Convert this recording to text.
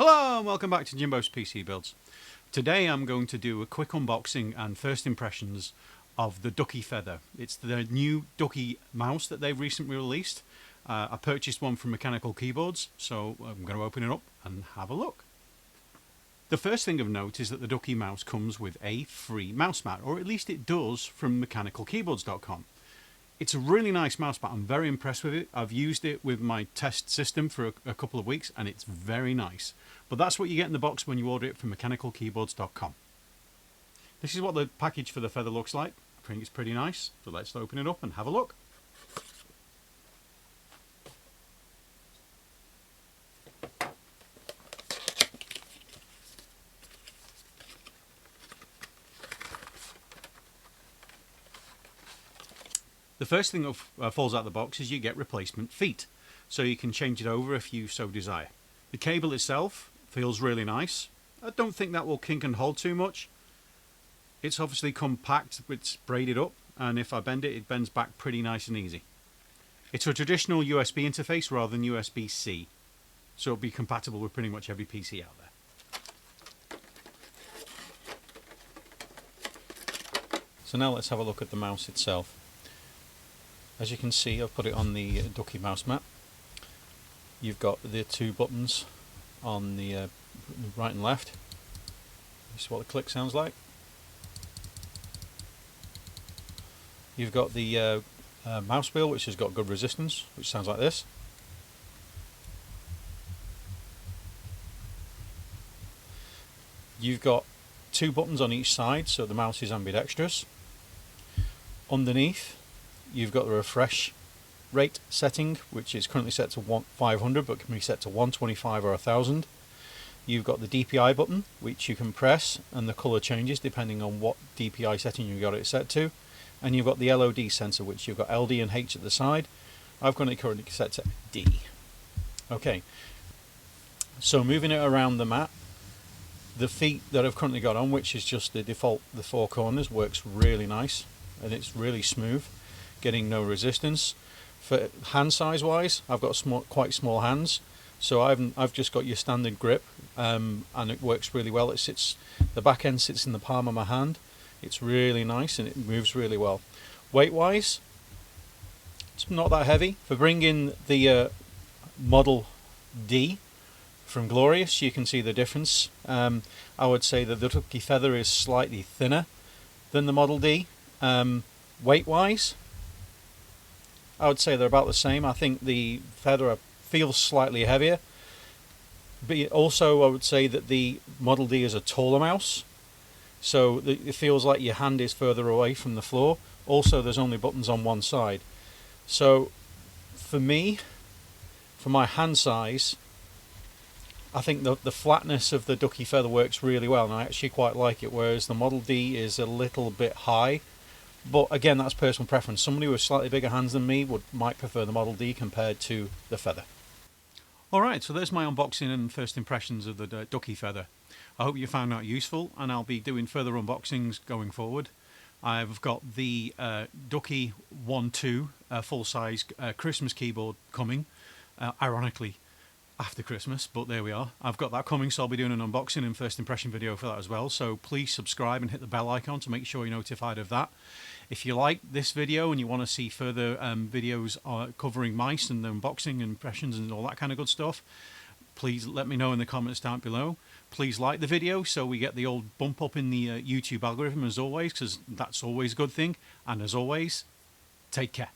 Hello and welcome back to Jimbo's PC Builds. Today I'm going to do a quick unboxing and first impressions of the Ducky Feather. It's the new Ducky Mouse that they've recently released. I purchased one from Mechanical Keyboards, so I'm going to open it up and have a look. The first thing of note is that the Ducky Mouse comes with a free mouse mat, or at least it does from mechanicalkeyboards.com. It's a really nice mouse mat. I'm very impressed with it. I've used it with my test system for a couple of weeks and it's very nice. But that's what you get in the box when you order it from mechanicalkeyboards.com. This is what the package for the Feather looks like. I think it's pretty nice. So let's open it up and have a look. The first thing that falls out of the box is you get replacement feet, so you can change it over if you so desire. The cable itself feels really nice. I don't think that will kink and hold too much. It's obviously compact, it's braided up, and if I bend it, it bends back pretty nice and easy. It's a traditional USB interface rather than USB-C, so it'll be compatible with pretty much every PC out there. So now let's have a look at the mouse itself. As you can see, I've put it on the Ducky Mouse mat. You've got the two buttons on the right and left. This is what the click sounds like. You've got the mouse wheel, which has got good resistance, which sounds like this. You've got two buttons on each side, so the mouse is ambidextrous. Underneath, you've got the refresh rate setting, which is currently set to 500 but can be set to 125 or 1000. You've got the DPI button, which you can press and the colour changes depending on what DPI setting you've got it set to. And you've got the LOD sensor, which you've got LD and H at the side. I've got it currently set to D. Okay, so moving it around the mat, the feet that I've currently got on, which is just the default, the four corners, works really nice and it's really smooth, getting no resistance. For hand size wise, I've got quite small hands, so I've just got your standard grip, and it works really well. The back end sits in the palm of my hand. It's really nice and it moves really well. Weight wise, it's not that heavy. For bringing the Model D from Glorious, you can see the difference. I would say that the Ducky Feather is slightly thinner than the Model D. Weight wise, I would say they're about the same. I think the Feather feels slightly heavier, but also I would say that the Model D is a taller mouse, so it feels like your hand is further away from the floor. Also, there's only buttons on one side, so for me, for my hand size, I think the flatness of the Ducky Feather works really well, and I actually quite like it, whereas the Model D is a little bit high. But again, that's personal preference. Somebody with slightly bigger hands than me might prefer the Model D compared to the Feather. Alright, so there's my unboxing and first impressions of the Ducky Feather. I hope you found that useful, and I'll be doing further unboxings going forward. I've got the Ducky 1.2 full-size Christmas keyboard coming, ironically after Christmas, but there we are. I've got that coming, so I'll be doing an unboxing and first impression video for that as well, so please subscribe and hit the bell icon to make sure you're notified of that. If you like this video and you want to see further videos covering mice and the unboxing and impressions and all that kind of good stuff, please let me know in the comments down below. Please like the video so we get the old bump up in the YouTube algorithm as always, because that's always a good thing. And as always, take care.